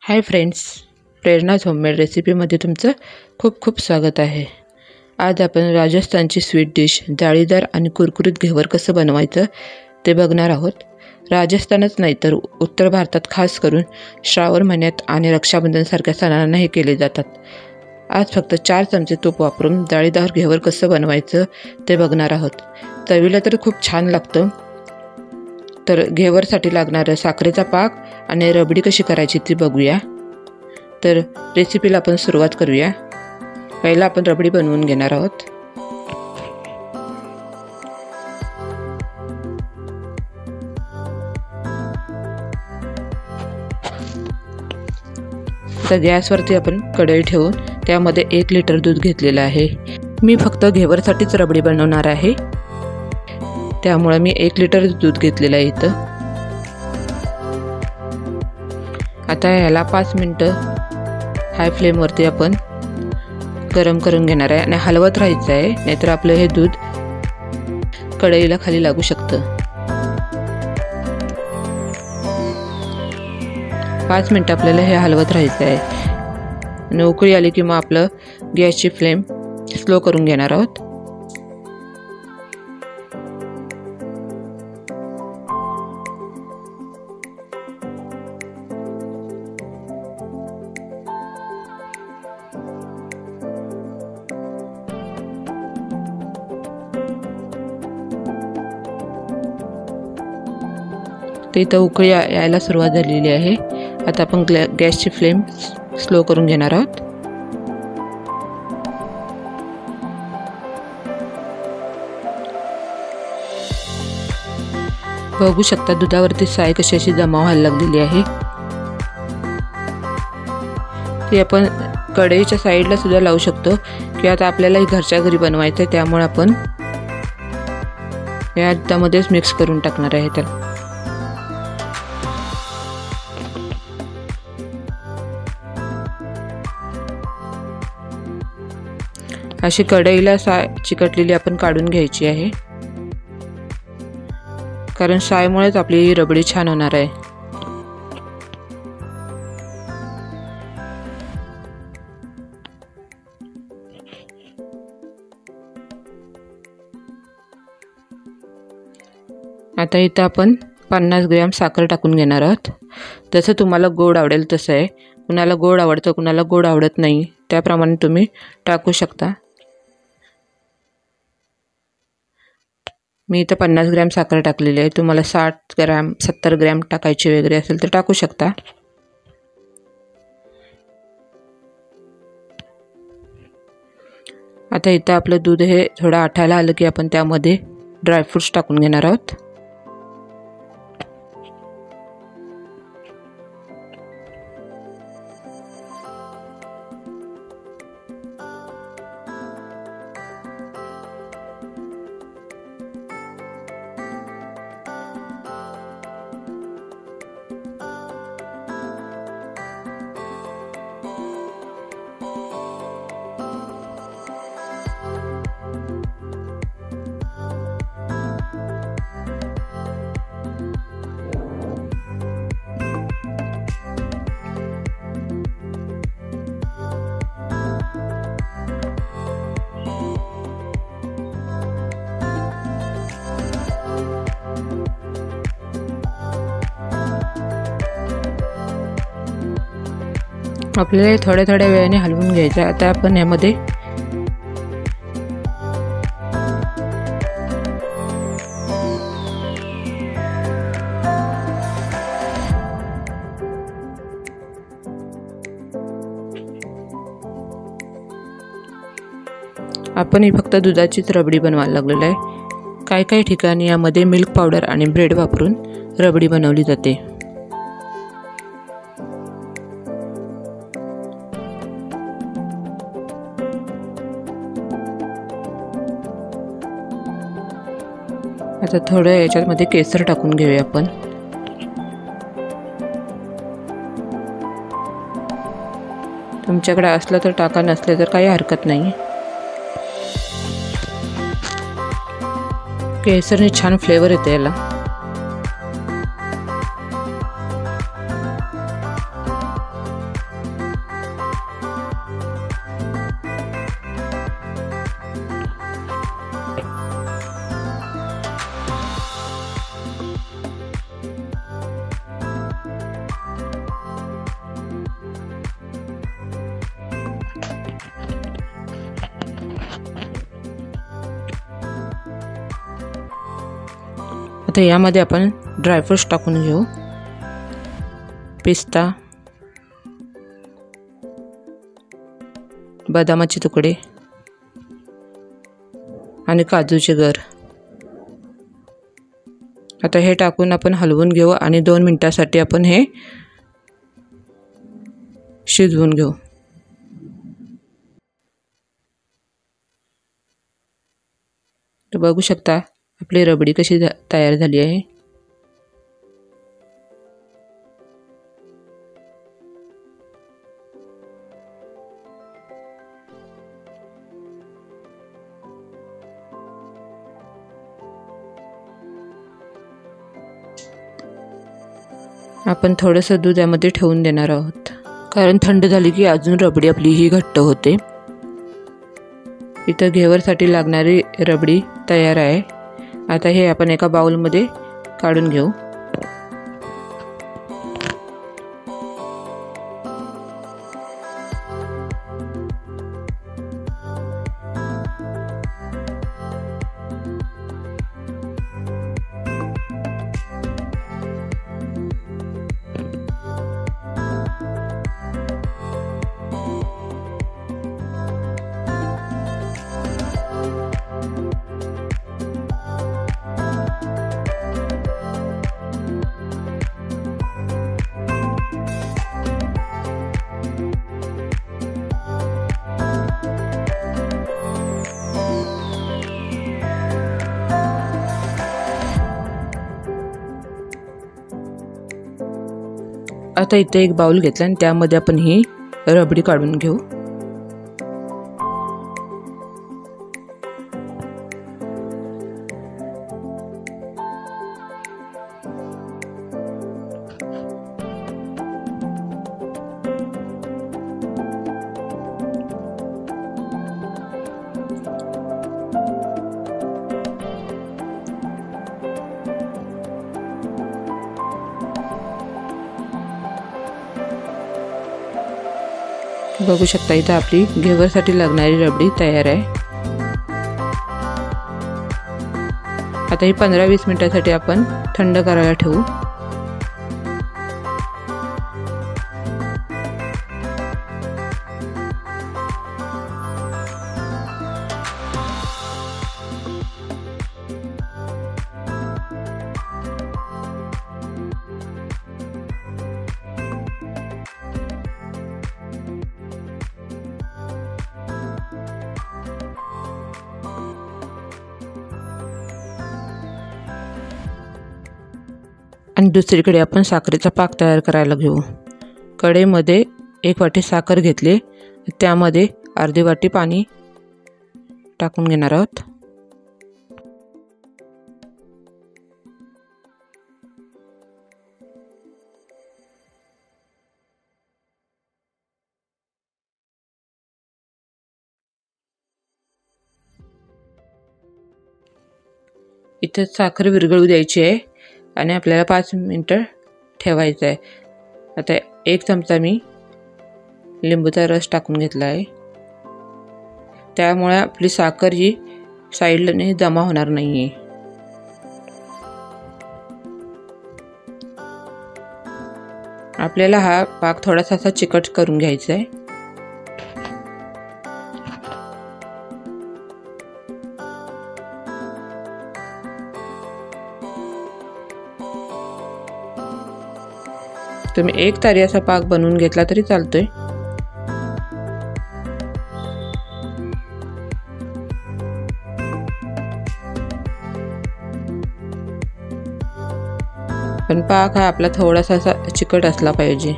Hi friends, प्रेरणाज homemade रेसिपीमध्ये तुमचं खूप खूप स्वागत आहे। आज आपण राजस्थानची स्वीट डिश जाळीदार आणि कुरकुरीत घेवर कसं बनवायचं ते बघणार आहोत। राजस्थानच नाही तर उत्तर भारतात खास करून श्रावण महिन्यात आणि रक्षाबंधनसारख्या सणांना हे केले जातात। आज फक्त 4 चमचे तूप वापरून जाळीदार घेवर कसं बनवायचं ते बघणार आहोत। चवीला तर खूप छान लागतं। तर घेवरसाठी लागणारं साखरेचा पाक आणि रबडी कशी करायची ती बघूया। तर रेसिपीला आपण सुरुवात करूया। पहिला आपण रबडी बनवून घेणार आहोत। तर गॅसवरती आपण कढई ठेवून त्यामध्ये 1 लिटर दूध घेतलेलं आहे। मी फक्त घेवरसाठीच रबडी बनवणार आहे, त्यामुळे मी 1 लिटर दूध घेतलेलं आहे इथं। आता याला 5 मिनिटं हाय फ्लेमवरती आपण गरम करून घेणार आहे आणि हलवत राहायचं आहे, नाहीतर आपलं हे दूध कढईला खाली लागू शकतं। 5 मिनिटं आपल्याला हे हलवत राहायचं आहे आणि उकळी आली की मग आपलं गॅसची फ्लेम स्लो करून घेणार आहोत। इथं उकळी यायला सुरुवात झालेली आहे। आता आपण गॅसची फ्लेम स्लो करून घेणार आहोत। बघू शकता दुधावरती साय कशी अशी जमा व्हायला लागलेली आहे। ती आपण कढईच्या साईडला सुद्धा लावू शकतो की आता आपल्याला घरच्या घरी बनवायचं आहे, त्यामुळे आपण या दुधामध्येच मिक्स करून टाकणार आहे त्याला। अशी कढईला साय चिकटलेली आपण काढून घ्यायची आहे, कारण सायमुळेच आपली रबडी छान होणार आहे। आता इथं आपण 50 ग्रॅम साखर टाकून घेणार आहोत। जसं तुम्हाला गोड आवडेल तसं आहे, कुणाला गोड आवडतं कुणाला गोड आवडत नाही, त्याप्रमाणे तुम्ही टाकू शकता। मी इथं 50 ग्रॅम साखर टाकलेली आहे, तुम्हाला 60 ग्रॅम 70 ग्रॅम टाकायची वगैरे असेल तर टाकू शकता। आता इथं आपलं दूध हे थोडं आठायला आलं की आपण त्यामध्ये ड्रायफ्रूट्स टाकून घेणार आहोत। आपल्याला थोड्या थोड्या वेळाने हलवून घ्यायचं। आता आपण यामध्ये आपण ही फक्त दुधाचीच रबडी बनवायला लागलेलं आहे। काही ठिकाणी यामध्ये मिल्क पावडर आणि ब्रेड वापरून रबडी बनवली जाते। आता थोडं याच्यामध्ये केसर टाकून घेऊया आपण। तुमच्याकडे असलं तर टाका, नसले तर काही हरकत नाही। केसरने छान फ्लेवर येते याला। आता यामध्ये आपण ड्रायफ्रूट्स टाकून घेऊ. पिस्ता, बदामाचे तुकडे आणि काजूचे गर. आता हे टाकून आपण हलवून घेऊ आणि 2 मिनिटांसाठी आपण हे शिजवून घेऊ. तर बघू शकता आपली रबडी कशी तयार झाली आहे. आपण थोडंसं दूध यामध्ये ठेवून देणार आहोत, कारण थंड झाली की अजून रबडी आपली ही घट्ट होते. इथं घेवरसाठी लागणारी रबडी तयार आहे. आता हे आपण एका बाउलमध्ये काढून घेऊ. आता इथे एक बाउल घेतला आणि त्यामध्ये आपण ही रबडी काढून घेऊ. बघू शकता इथं आपली घेवरसाठी लागणारी रबडी तयार आहे. आता ही 15-20 मिनिटांसाठी आपण थंड करायला ठेवू. आणि दुसरीकडे आपण साखरेचा पाक तयार करायला घेऊ. कढईमध्ये 1 वाटी साखर घेतली, त्यामध्ये अर्धी वाटी पाणी टाकून घेणार आहोत. इथे साखर विरघळू द्यायची आहे आणि आपल्याला 5 मिनिटं ठेवायचं आहे. आता 1 चमचा मी लिंबूचा रस टाकून घेतला आहे. त्यामुळे आपली साखर ही साईडने जमा होणार नाही आहे. आपल्याला हा पाक थोडासा असा चिकट करून घ्यायचा आहे. तुम्ही 1 तारी असा पाक बनवून घेतला तरी चालतोय. पण पाक हा आपला थोडासा असा चिकट असला पाहिजे.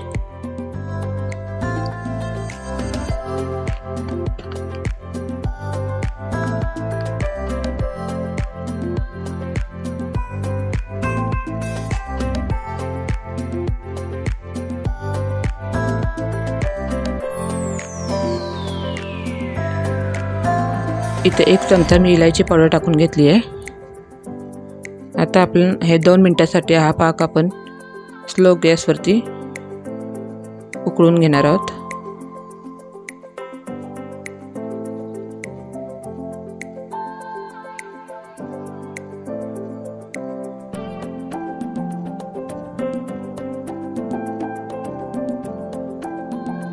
इथे 1 चमचा मी इलायची पावडर टाकून घेतली आहे. आता आपण हे 2 मिनिटांसाठी हा पाक आपण स्लो गॅसवरती उकळून घेणार आहोत.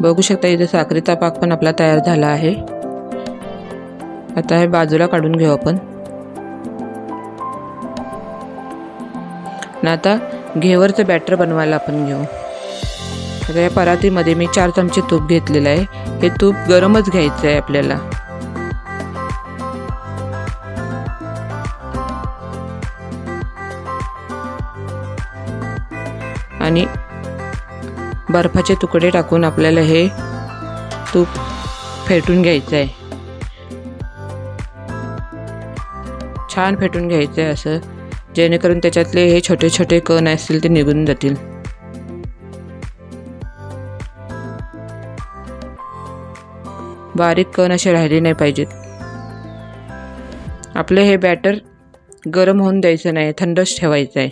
बघू शकता इथे साखरेचा पाक पण आपला तयार झाला आहे। आता हे बाजूला काढून घेऊ आपण। आता घेवरचं बॅटर बनवायला आपण घेऊ। आता या परातीमध्ये मी 4 चमचे तूप घेतलेलं आहे। हे तूप गरमच घ्यायचं आहे आपल्याला। आणि बर्फाचे तुकडे टाकून आपल्याला हे तूप फेटून घ्यायचं आहे। छान फेटून घ्यायचं आहे असं, जेणेकरून त्याच्यातले हे छोटे छोटे कण असतील ते निघून जातील। बारीक कण असे राहिले नाही पाहिजेत। आपले हे बॅटर गरम होऊन द्यायचं नाही, थंडच ठेवायचं आहे।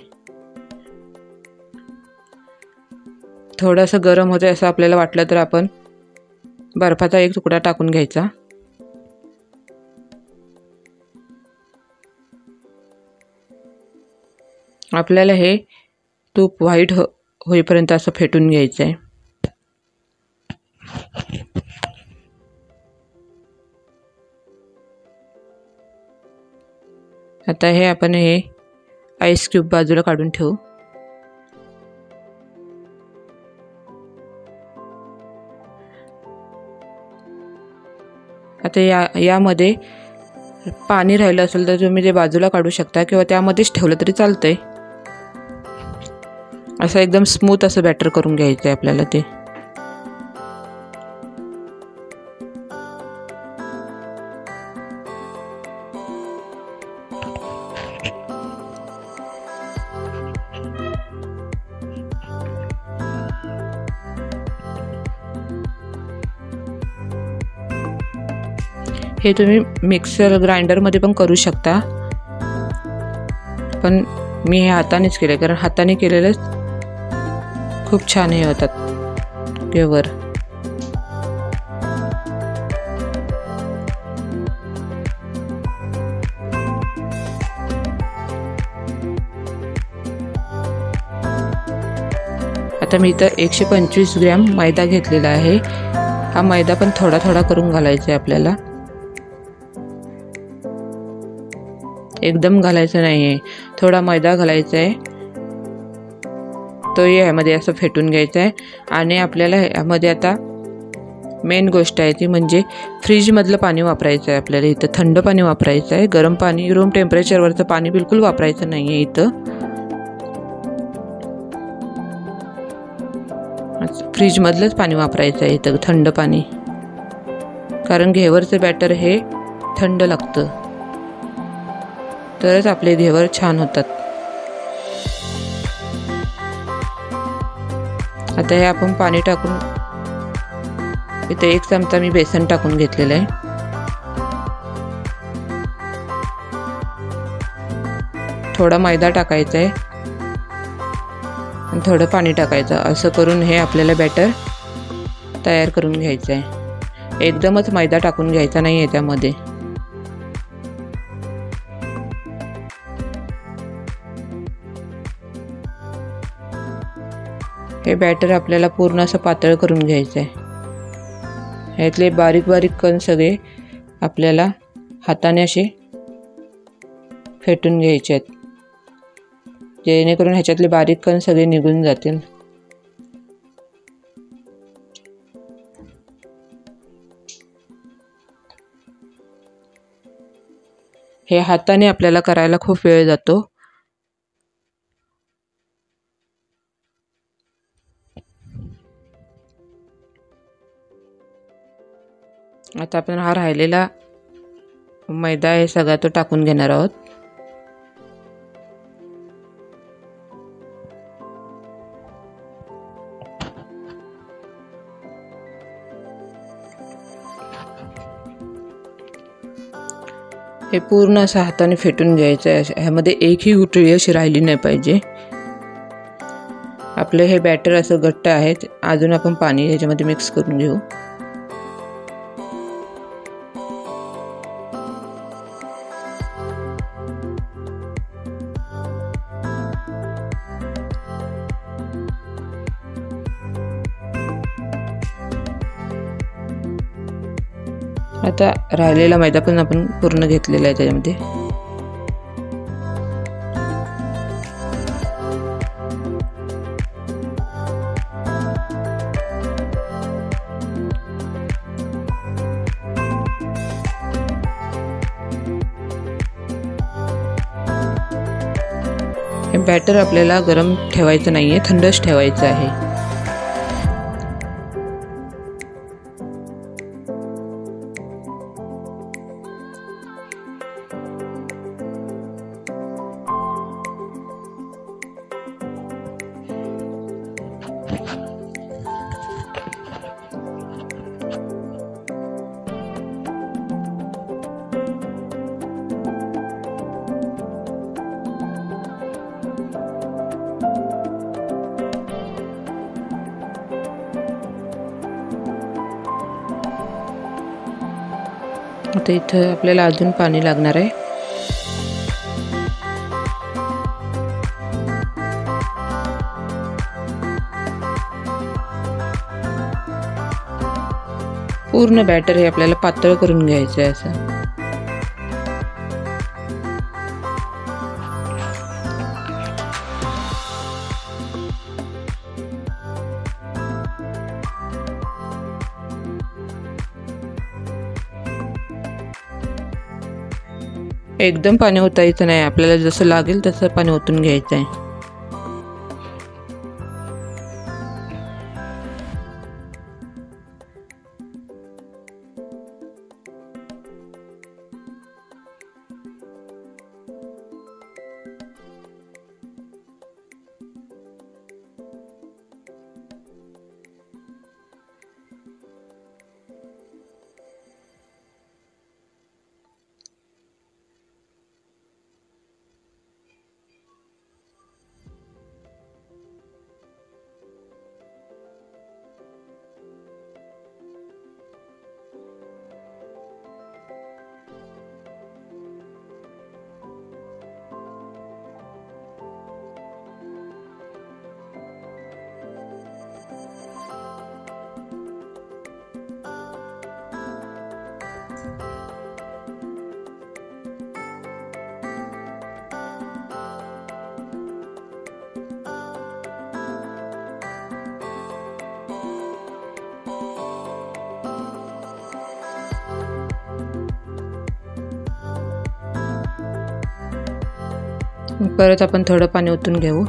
थोडंसं गरम होतं असं आपल्याला वाटलं तर आपण बर्फाचा एक तुकडा टाकून घ्यायचा। आपल्याला हे तूप व्हाईट होईपर्यंत असं फेटून घ्यायचं आहे। आता हे आपण हे आईस क्यूब बाजूला काढून ठेवू। आता यामध्ये पाणी राहिलं असेल तर तुम्ही ते बाजूला काढू शकता किंवा त्यामध्येच ठेवलं तरी चालतंय। असं एकदम स्मूथ असं बॅटर करून घ्यायचं आहे आपल्याला ते। हे तुम्ही मिक्सर ग्राइंडरमध्ये पण करू शकता, पण मी हे हातानेच केले, कारण हाताने केलेलंच खूप छान हे होतात घेवर। आता मी इथं 125 ग्रॅम मैदा घेतलेला आहे। हा मैदा पण थोडा थोडा करून घालायचा आहे आपल्याला, एकदम घालायचं नाहीये। थोडा मैदा घालायचा आहे, तो यामध्ये असं फेटून घ्यायचा आहे। आणि आपल्याला यामध्ये आता मेन गोष्ट आहे ती म्हणजे फ्रीज मधलं पाणी वापरायचं आहे आपल्याला। इथं थंड पाणी वापरायचं आहे, गरम पाणी रूम टेम्परेचरवरचं पाणी बिलकुल वापरायचं नाहीये इथं। फ्रीज मधलंच पाणी वापरायचं आहे इथं, थंड पाणी, कारण घेवरचं बॅटर हे थंड लागतं, तरच आपले घेवर छान होतात। आता हे आपण पाणी टाकून इथे 1 चमचा मी बेसन टाकून घेतलेलं आहे। थोडा मैदा टाकायचा आहे आणि थोडं पाणी टाकायचं, असं करून हे आपल्याला बॅटर तयार करून घ्यायचं आहे। एकदमच मैदा टाकून घ्यायचा नाही आहे त्यामध्ये। हे बॅटर आपल्याला पूर्ण असं पातळ करून घ्यायचं आहे। ह्यातले बारीक बारीक कण सगळे आपल्याला हाताने असे फेटून घ्यायचे आहेत, जेणेकरून ह्याच्यातले बारीक कण सगळे निघून जातील। हे हाताने आपल्याला करायला खूप वेळ जातो। आता आपण हा राहिलेला मैदा हे सगळा तो टाकून घेणार आहोत। हे पूर्ण असं हाताने फेटून घ्यायचं आहे, ह्यामध्ये एकही गुठळी अशी राहिली नाही पाहिजे। आपले हे बॅटर असं घट्ट आहे, अजून आपण पाणी ह्याच्यामध्ये मिक्स करून घेऊ। आता राहिलेला मैदा पण आपण पूर्ण घेतलेला आहे त्याच्यामध्ये. हे बॅटर आपल्याला गरम ठेवायचं नाहीये, थंडच ठेवायचं आहे. आता इथं आपल्याला अजून पाणी लागणार आहे. पूर्ण बॅटर हे आपल्याला पातळ करून घ्यायचं आहे असं. एकदम पाणी ओतायचं नाही, आपल्याला जसं लागेल तसं पाणी ओतून घ्यायचं आहे. परत आपण थोडं पाणी ओतून घेऊ.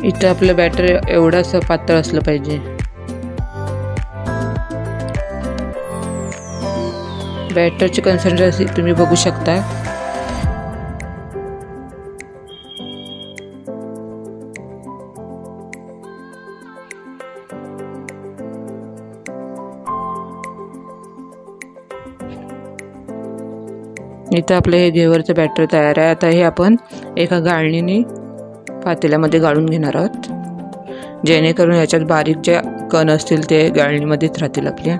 इथं आपलं बॅटर एवढंसं पातळ असलं पाहिजे. बॅटरची कन्सिस्टन्सी तुम्ही बघू शकता. इथं आपलं हे घेवरचं बॅटर तयार आहे. आता हे आपण एका गाळणीने पातेल्यामध्ये गाळून घेणार आहोत, जेणेकरून याच्यात बारीक जे कण असतील ते गाळणीमध्येच राहतील आपल्या.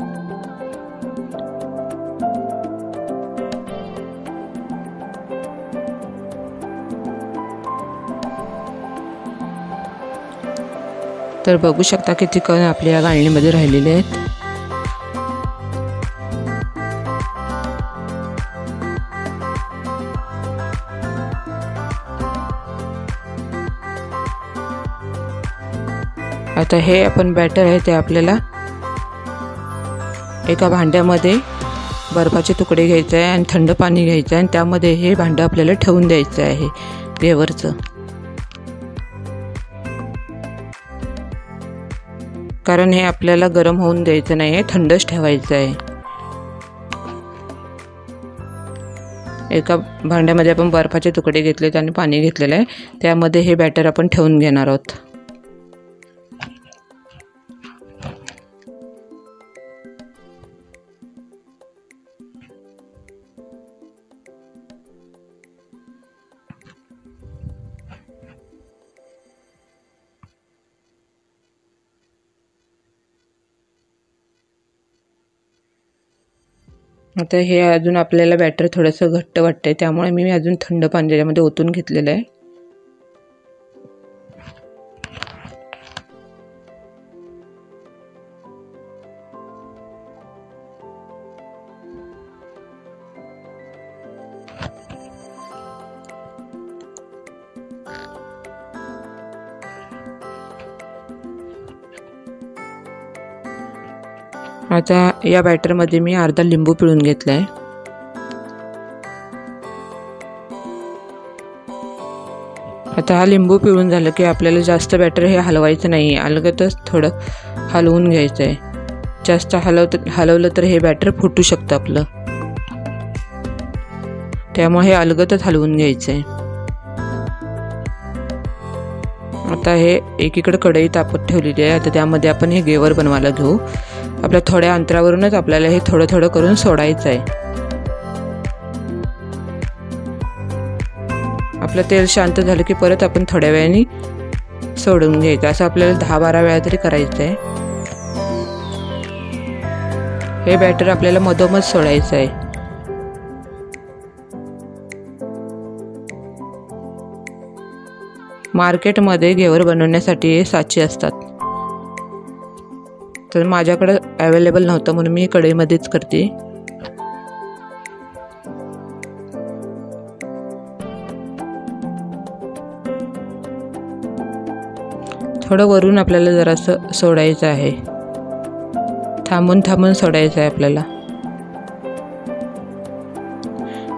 तर बघू शकता किती कण आपल्या या गाळणीमध्ये राहिलेले आहेत. आता हे आपण बॅटर आहे ते आपल्याला एका भांड्यामध्ये बर्फाचे तुकडे घ्यायचे आहे आणि थंड पाणी घ्यायचं आहे आणि त्यामध्ये हे भांडं आपल्याला ठेवून द्यायचं आहे घेवरचं. कारण हे आपल्याला गरम होऊन द्यायचं नाही आहे, थंडच ठेवायचं आहे. एका भांड्यामध्ये आपण बर्फाचे तुकडे घेतलेत आणि पाणी घेतलेलं आहे, त्यामध्ये हे बॅटर आपण ठेवून घेणार आहोत. आता हे अजून आपल्याला बॅटर थोडंसं घट्ट वाटतंय, त्यामुळे मी अजून थंड पाण्यामध्ये ओतून घेतलेलं आहे. आता या बॅटरमध्ये मी अर्धा लिंबू पिळून घेतला आहे. आता हा लिंबू पिळून झालं की आपल्याला जास्त बॅटर हे हलवायचं नाही, अलगदच थोडं हलवून घ्यायचं आहे. जास्त हलवलं तर हे बॅटर फुटू शकतं आपलं, त्यामुळे हे अलगदच हलवून घ्यायचं आहे. आता हे एकीकडे कढई तापत ठेवलेली आहे. आता त्यामध्ये आपण हे घेवर बनवायला घेऊ. आपल्या थोड्या अंतरावरूनच आपल्याला हे थोडं थोडं करून सोडायचं आहे. आपलं तेल शांत झालं की परत आपण थोड्या वेळाने सोडून घ्यायचं. असं आपल्याला 10-12 वेळा तरी करायचं आहे. हे बॅटर आपल्याला मधोमध सोडायचं आहे. मार्केटमध्ये घेवर बनवण्यासाठी हे साचे असतात, तर माझ्याकडे अवेलेबल नव्हतं म्हणून मी कढईमध्येच करते. थोडं वरून आपल्याला जरासं सोडायचं आहे, थांबून थांबून सोडायचं आहे आपल्याला.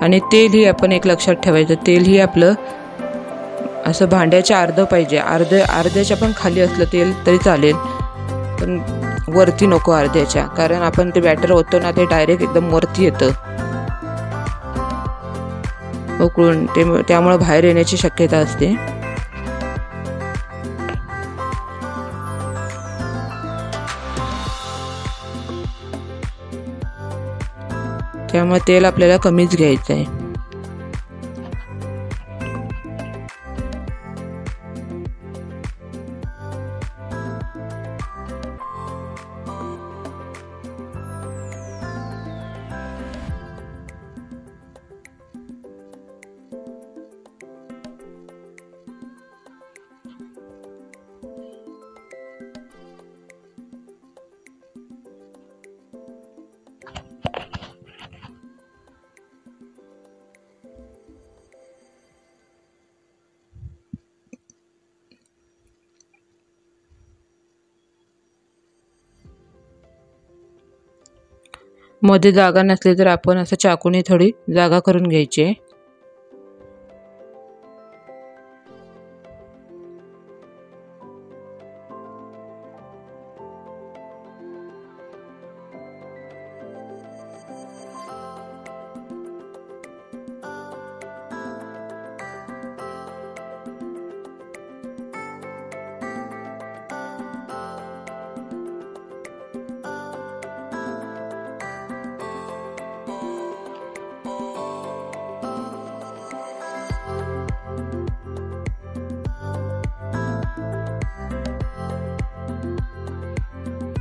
आणि तेलही आपण एक लक्षात ठेवायचं, तेलही आपलं असं भांड्याच्या अर्धं पाहिजे. अर्ध्याच्या पण खाली असलं तेल तरी चालेल, पण वरती नको अर्ध्याच्या, कारण आपण ते बॅटर होतो ना ते डायरेक्ट एकदम वरती येतं उकळून, त्यामुळे बाहेर येण्याची शक्यता असते. त्यामुळे तेल आपल्याला कमीच घ्यायचं आहे. मध्ये जागा नसली तर आपण असं चाकूने थोडी जागा करून घ्यायची आहे.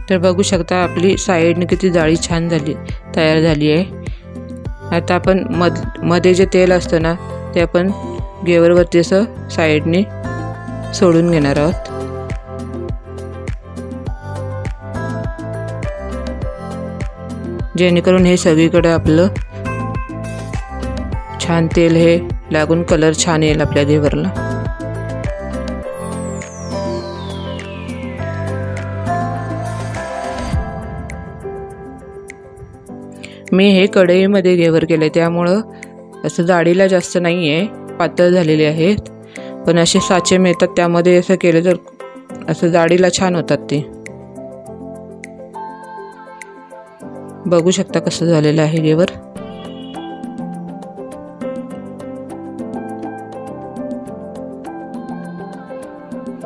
तर बघू शकता आपली साईडने किती जाळी छान तयार झाली आहे. आता आपण मध्ये जे तेल असतं ना ते आपण घेवरवरती असं साईडने सोडून घेणार आहोत. जेणेकरून हे सगळीकडे आपलं छान तेल हे लागून कलर छान येईल आपल्या घेवरला. मी हे कढईमध्ये घेवर केले, त्यामुळं असं जाडीला जास्त नाही आहे, पातळ झालेले आहेत. पण असे साचे मिळतात त्यामध्ये असं केलं तर असं जाडीला छान होतात ते. बघू शकता कसं झालेलं आहे घेवर.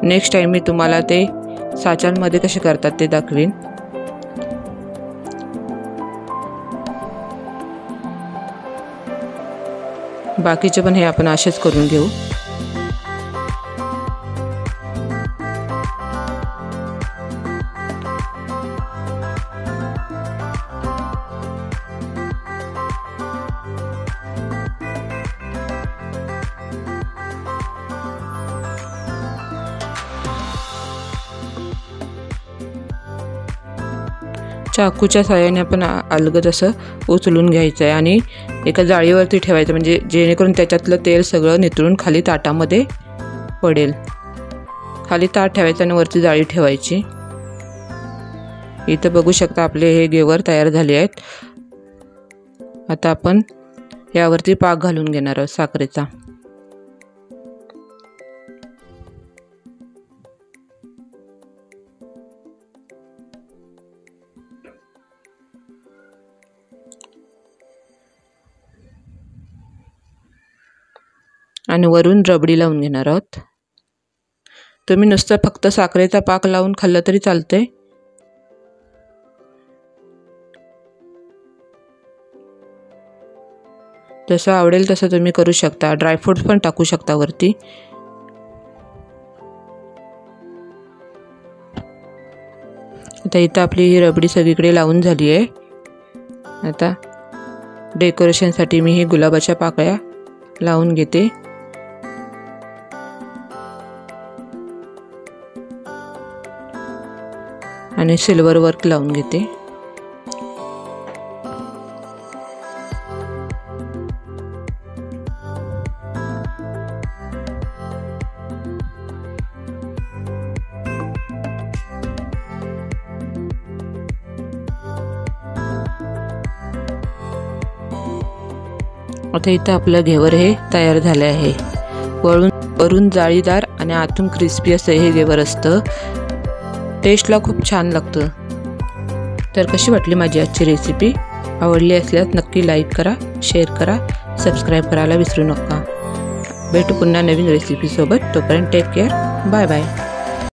नेक्स्ट टाइम मी तुम्हाला ते साच्यांमध्ये कसे करतात ते दाखवीन. बाकीचे पण हे आपण असेच करून घेऊ. चाकूच्या साहाय्याने आपण अलगद असं उचलून घ्यायचं आहे आणि एका जाळीवरती ठेवायचं, म्हणजे जेणेकरून त्याच्यातलं तेल सगळं नितळून खाली ताटामध्ये पडेल. खाली ताट ठेवायचं आणि वरती जाळी ठेवायची. इथं बघू शकता आपले हे घेवर तयार झाले आहेत. आता आपण यावरती पाक घालून घेणार आहोत साखरेचा. आणि वरून रबडी लावून घेणार आहोत. तुम्ही नुसतं फक्त साखरेचा पाक लावून खाल्लं तरी चालतंय. जसं आवडेल तसं तुम्ही करू शकता. ड्रायफ्रूट्स पण टाकू शकता वरती. आता इथं आपली ही रबडी सगळीकडे लावून झाली आहे. आता डेकोरेशनसाठी मी ही गुलाबाच्या पाकळ्या लावून घेते. आणि सिल्वर वर्क लावून घेते. आता इथं आपलं घेवर हे तयार झाले आहे. वरून जाळीदार आणि आतून क्रिस्पी असं हे घेवर असतं. टेस्टला खूप छान लागतं. तर कशी वाटली माझी आजची रेसिपी? आवडली असल्यास नक्की लाईक करा, शेअर करा, सबस्क्राईब करायला विसरू नका. भेटू पुन्हा नवीन रेसिपीसोबत. तोपर्यंत टेक केअर. Bye bye.